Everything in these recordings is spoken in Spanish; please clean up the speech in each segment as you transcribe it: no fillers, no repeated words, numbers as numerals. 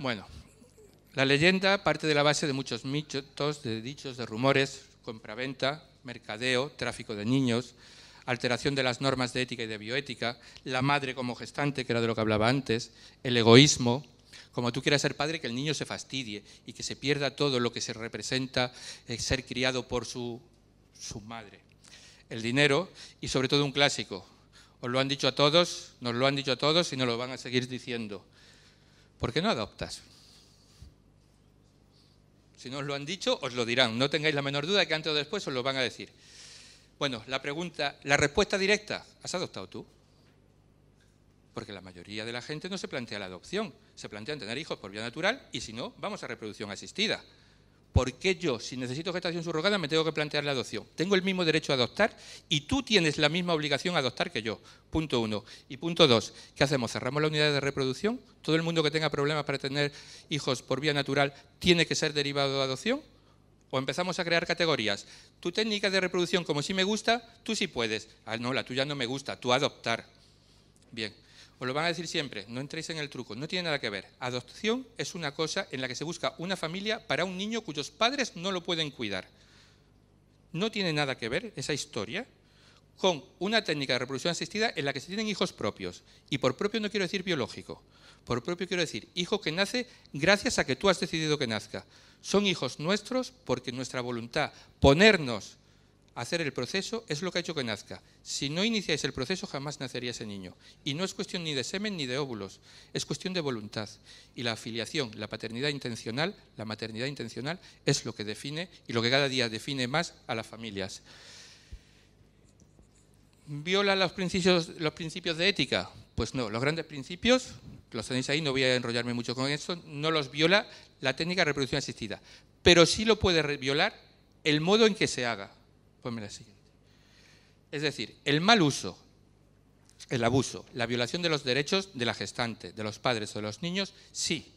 Bueno, la leyenda parte de la base de muchos mitos, de dichos, de rumores, compraventa, mercadeo, tráfico de niños, alteración de las normas de ética y de bioética, la madre como gestante, que era de lo que hablaba antes, el egoísmo, como tú quieras ser padre, que el niño se fastidie y que se pierda todo lo que se representa ser criado por su madre. El dinero y sobre todo un clásico. Os lo han dicho a todos, nos lo han dicho a todos y nos lo van a seguir diciendo. ¿Por qué no adoptas? Si no os lo han dicho, os lo dirán. No tengáis la menor duda de que antes o después os lo van a decir. Bueno, la respuesta directa, ¿has adoptado tú? Porque la mayoría de la gente no se plantea la adopción, se plantean tener hijos por vía natural y si no, vamos a reproducción asistida. ¿Por qué yo, si necesito gestación subrogada, me tengo que plantear la adopción? Tengo el mismo derecho a adoptar y tú tienes la misma obligación a adoptar que yo. Punto 1. Y punto 2, ¿qué hacemos? ¿Cerramos la unidad de reproducción? ¿Todo el mundo que tenga problemas para tener hijos por vía natural tiene que ser derivado de adopción? ¿O empezamos a crear categorías? Tu técnica de reproducción, como sí me gusta, tú sí puedes. Ah, no, la tuya no me gusta, tú adoptar. Bien. Os lo van a decir siempre, no entréis en el truco, no tiene nada que ver. Adopción es una cosa en la que se busca una familia para un niño cuyos padres no lo pueden cuidar. No tiene nada que ver esa historia con una técnica de reproducción asistida en la que se tienen hijos propios. Y por propio no quiero decir biológico, por propio quiero decir hijo que nace gracias a que tú has decidido que nazca. Son hijos nuestros porque nuestra voluntad, ponernos hacer el proceso es lo que ha hecho que nazca. Si no iniciáis el proceso, jamás nacería ese niño. Y no es cuestión ni de semen ni de óvulos, es cuestión de voluntad. Y la afiliación, la paternidad intencional, la maternidad intencional, es lo que define y lo que cada día define más a las familias. ¿Viola los principios de ética? Pues no, los grandes principios, los tenéis ahí, no voy a enrollarme mucho con eso, no los viola la técnica de reproducción asistida. Pero sí lo puede violar el modo en que se haga. Ponme la siguiente. Es decir, el mal uso, el abuso, la violación de los derechos de la gestante, de los padres o de los niños, sí.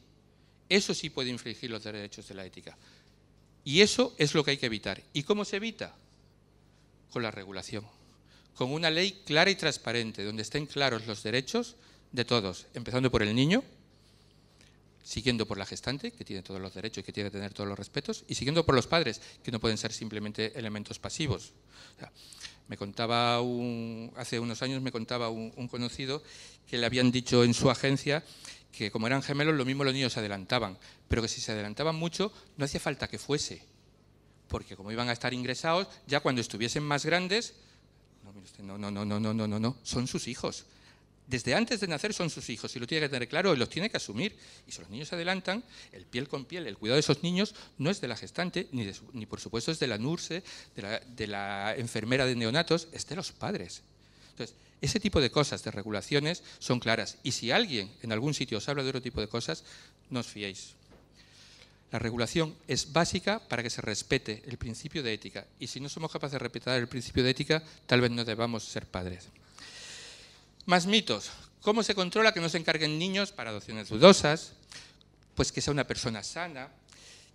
Eso sí puede infringir los derechos de la ética. Y eso es lo que hay que evitar. ¿Y cómo se evita? Con la regulación. Con una ley clara y transparente, donde estén claros los derechos de todos, empezando por el niño, siguiendo por la gestante, que tiene todos los derechos y que tiene que tener todos los respetos, y siguiendo por los padres, que no pueden ser simplemente elementos pasivos. O sea, hace unos años me contaba un conocido que le habían dicho en su agencia que como eran gemelos, lo mismo los niños se adelantaban, pero que si se adelantaban mucho, no hacía falta que fuese, porque como iban a estar ingresados, ya cuando estuviesen más grandes, no, son sus hijos. Desde antes de nacer son sus hijos y lo tiene que tener claro y los tiene que asumir. Y si los niños se adelantan, el piel con piel, el cuidado de esos niños no es de la gestante, ni por supuesto es de la nurse, de la enfermera de neonatos, es de los padres. Entonces, ese tipo de cosas, de regulaciones, son claras. Y si alguien en algún sitio os habla de otro tipo de cosas, no os fiéis. La regulación es básica para que se respete el principio de ética. Y si no somos capaces de respetar el principio de ética, tal vez no debamos ser padres. Más mitos. ¿Cómo se controla que no se encarguen niños para adopciones dudosas? Pues que sea una persona sana,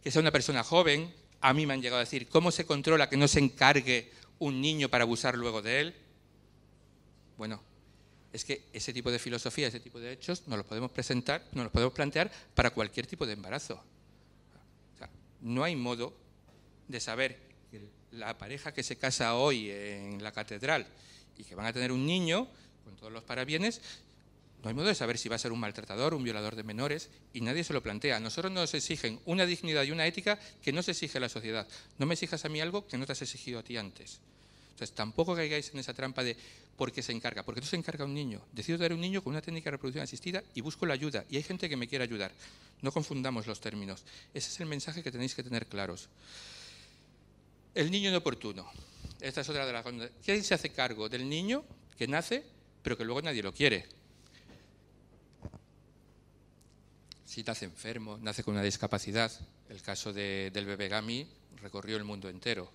que sea una persona joven. A mí me han llegado a decir, ¿cómo se controla que no se encargue un niño para abusar luego de él? Bueno, es que ese tipo de filosofía, ese tipo de hechos, nos los podemos presentar, nos los podemos plantear para cualquier tipo de embarazo. O sea, no hay modo de saber que la pareja que se casa hoy en la catedral y que van a tener un niño con todos los parabienes, no hay modo de saber si va a ser un maltratador, un violador de menores, y nadie se lo plantea. A nosotros nos exigen una dignidad y una ética que no se exige a la sociedad. No me exijas a mí algo que no te has exigido a ti antes. Entonces, tampoco caigáis en esa trampa de ¿por qué se encarga? Porque no se encarga un niño. Decido dar un niño con una técnica de reproducción asistida y busco la ayuda. Y hay gente que me quiere ayudar. No confundamos los términos. Ese es el mensaje que tenéis que tener claros. El niño inoportuno. Esta es otra de las cosas. ¿Quién se hace cargo del niño que nace, pero que luego nadie lo quiere? Si nace enfermo, nace con una discapacidad, el caso del bebé Gami recorrió el mundo entero.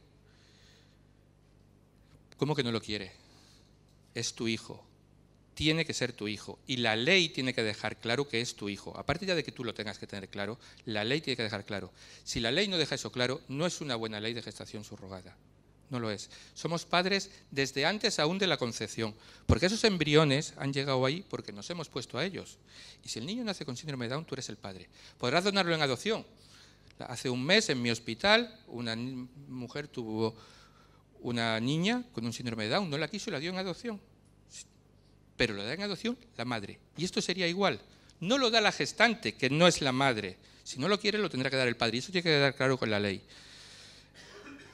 ¿Cómo que no lo quiere? Es tu hijo, tiene que ser tu hijo y la ley tiene que dejar claro que es tu hijo. Aparte ya de que tú lo tengas que tener claro, la ley tiene que dejar claro. Si la ley no deja eso claro, no es una buena ley de gestación subrogada. no lo es. Somos padres desde antes aún de la concepción, porque esos embriones han llegado ahí porque nos hemos puesto a ellos. Y si el niño nace con síndrome de Down, tú eres el padre. Podrás donarlo en adopción. Hace un mes en mi hospital una mujer tuvo una niña con un síndrome de Down, no la quiso y la dio en adopción. Pero lo da en adopción la madre. Y esto sería igual. No lo da la gestante, que no es la madre. Si no lo quiere, lo tendrá que dar el padre. Y eso tiene que quedar claro con la ley.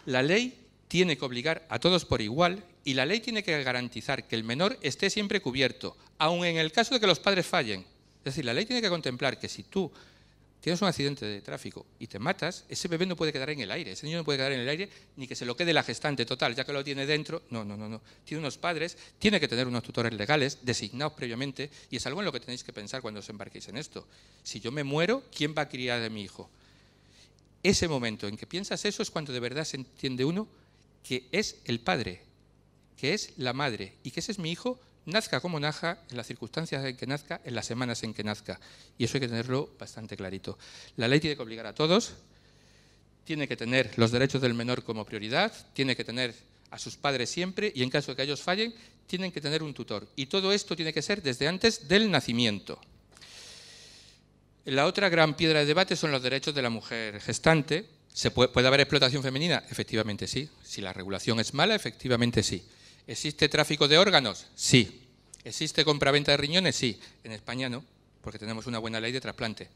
La ley tiene que obligar a todos por igual y la ley tiene que garantizar que el menor esté siempre cubierto, aun en el caso de que los padres fallen. Es decir, la ley tiene que contemplar que si tú tienes un accidente de tráfico y te matas, ese bebé no puede quedar en el aire, ese niño no puede quedar en el aire ni que se lo quede la gestante total, ya que lo tiene dentro. No. Tiene unos padres, tiene que tener unos tutores legales designados previamente y es algo en lo que tenéis que pensar cuando os embarquéis en esto. Si yo me muero, ¿quién va a criar a mi hijo? Ese momento en que piensas eso es cuando de verdad se entiende uno que es el padre, que es la madre y que ese es mi hijo, nazca como nazca, en las circunstancias en que nazca, en las semanas en que nazca. Y eso hay que tenerlo bastante clarito. La ley tiene que obligar a todos, tiene que tener los derechos del menor como prioridad, tiene que tener a sus padres siempre y en caso de que ellos fallen, tienen que tener un tutor. Y todo esto tiene que ser desde antes del nacimiento. La otra gran piedra de debate son los derechos de la mujer gestante. ¿Puede haber explotación femenina? Efectivamente sí. Si la regulación es mala, efectivamente sí. ¿Existe tráfico de órganos? Sí. ¿Existe compraventa de riñones? Sí. En España no, porque tenemos una buena ley de trasplante.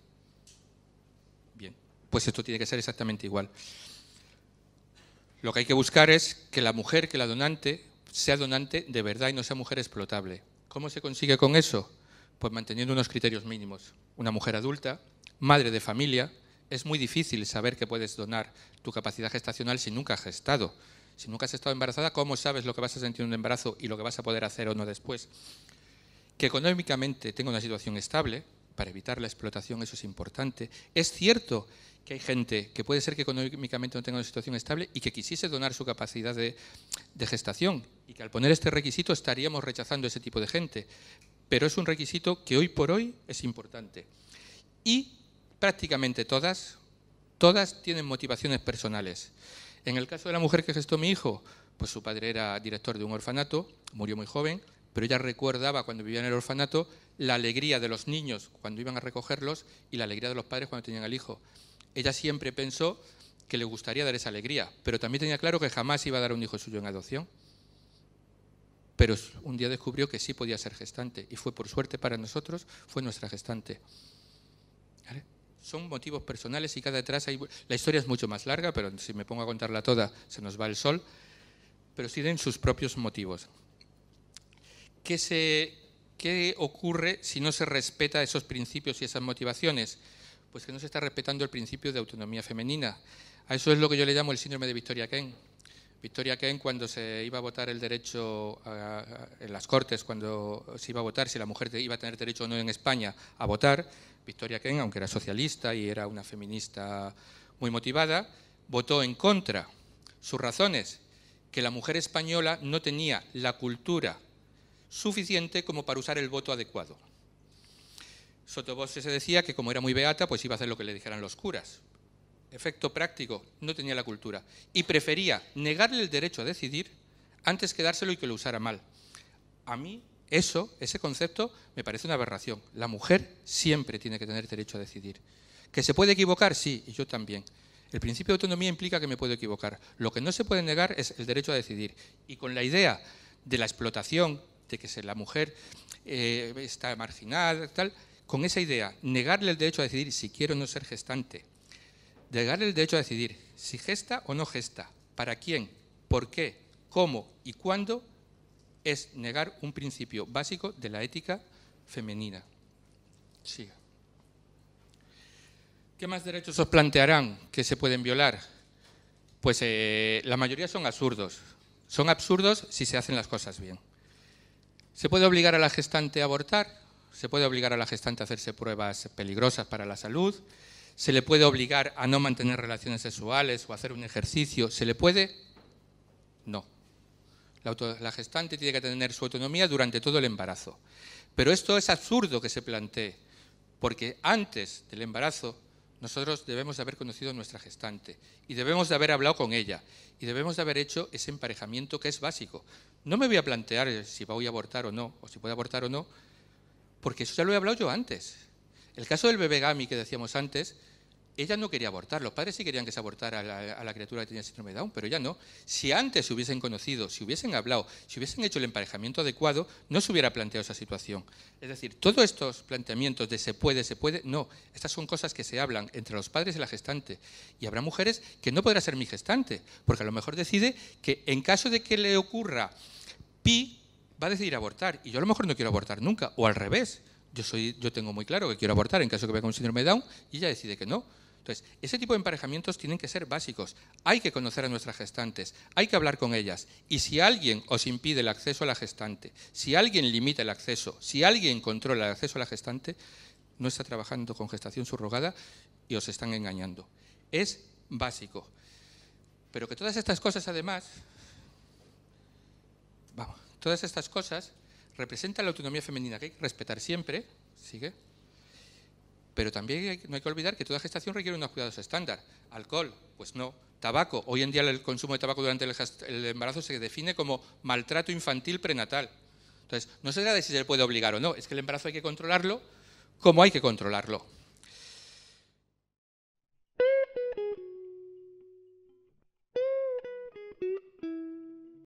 Bien, pues esto tiene que ser exactamente igual. Lo que hay que buscar es que la mujer, que la donante, sea donante de verdad y no sea mujer explotable. ¿Cómo se consigue con eso? Pues manteniendo unos criterios mínimos. Una mujer adulta, madre de familia, es muy difícil saber que puedes donar tu capacidad gestacional si nunca has gestado. Si nunca has estado embarazada, ¿cómo sabes lo que vas a sentir en un embarazo y lo que vas a poder hacer o no después? Que económicamente tenga una situación estable, para evitar la explotación, eso es importante. Es cierto que hay gente que puede ser que económicamente no tenga una situación estable y que quisiese donar su capacidad de gestación y que al poner este requisito estaríamos rechazando a ese tipo de gente. Pero es un requisito que hoy por hoy es importante. Y prácticamente todas tienen motivaciones personales. En el caso de la mujer que gestó mi hijo, pues su padre era director de un orfanato, murió muy joven, pero ella recordaba cuando vivía en el orfanato la alegría de los niños cuando iban a recogerlos y la alegría de los padres cuando tenían al hijo. Ella siempre pensó que le gustaría dar esa alegría, pero también tenía claro que jamás iba a dar a un hijo suyo en adopción. Pero un día descubrió que sí podía ser gestante y fue por suerte para nosotros, fue nuestra gestante. ¿Vale? Son motivos personales y cada detrás hay... La historia es mucho más larga, pero si me pongo a contarla toda se nos va el sol, pero sí tienen sus propios motivos. ¿Qué ocurre si no se respeta esos principios y esas motivaciones? Pues que no se está respetando el principio de autonomía femenina. A eso es lo que yo le llamo el síndrome de Victoria Kent. Victoria Kent, cuando se iba a votar el derecho en las Cortes, cuando se iba a votar si la mujer iba a tener derecho o no en España a votar, Victoria Kent, aunque era socialista y era una feminista muy motivada, votó en contra. Sus razones, que la mujer española no tenía la cultura suficiente como para usar el voto adecuado. Sotobosque se decía que como era muy beata, pues iba a hacer lo que le dijeran los curas. Efecto práctico, no tenía la cultura y prefería negarle el derecho a decidir antes que dárselo y que lo usara mal. A mí ese concepto me parece una aberración. La mujer siempre tiene que tener derecho a decidir. ¿Que se puede equivocar? Sí, y yo también. El principio de autonomía implica que me puedo equivocar. Lo que no se puede negar es el derecho a decidir. Y con la idea de la explotación, de que la mujer está marginada, tal, con esa idea, negarle el derecho a decidir si quiero o no ser gestante, negarle el derecho a decidir si gesta o no gesta, para quién, por qué, cómo y cuándo, es negar un principio básico de la ética femenina. Siga. ¿Qué más derechos os plantearán que se pueden violar? Pues la mayoría son absurdos. Son absurdos si se hacen las cosas bien. ¿Se puede obligar a la gestante a abortar? ¿Se puede obligar a la gestante a hacerse pruebas peligrosas para la salud? ¿Se le puede obligar a no mantener relaciones sexuales o a hacer un ejercicio? ¿Se le puede? No. La gestante tiene que tener su autonomía durante todo el embarazo. Pero esto es absurdo que se plantee, porque antes del embarazo nosotros debemos de haber conocido a nuestra gestante y debemos de haber hablado con ella y debemos de haber hecho ese emparejamiento que es básico. No me voy a plantear si voy a abortar o no, o si puedo abortar o no, porque eso ya lo he hablado yo antes. El caso del bebé Gami que decíamos antes, ella no quería abortar, los padres sí querían que se abortara a la criatura que tenía síndrome de Down, pero ella no. Si antes se hubiesen conocido, si hubiesen hablado, si hubiesen hecho el emparejamiento adecuado, no se hubiera planteado esa situación. Es decir, todos estos planteamientos de se puede, no. Estas son cosas que se hablan entre los padres y la gestante. Y habrá mujeres que no podrá ser mi gestante, porque a lo mejor decide que en caso de que le ocurra pi, va a decidir abortar. Y yo a lo mejor no quiero abortar nunca, o al revés. Yo tengo muy claro que quiero abortar en caso de que venga un síndrome de Down, y ella decide que no. Entonces, ese tipo de emparejamientos tienen que ser básicos. Hay que conocer a nuestras gestantes, hay que hablar con ellas. Y si alguien os impide el acceso a la gestante, si alguien limita el acceso, si alguien controla el acceso a la gestante, no está trabajando con gestación subrogada y os están engañando. Es básico. Pero que todas estas cosas, además, todas estas cosas representan la autonomía femenina que hay que respetar siempre. ¿Sigue? Pero también no hay que olvidar que toda gestación requiere unos cuidados estándar. Alcohol, pues no. Tabaco, hoy en día el consumo de tabaco durante el embarazo se define como maltrato infantil prenatal. Entonces, no se trata de si se le puede obligar o no, es que el embarazo hay que controlarlo como hay que controlarlo.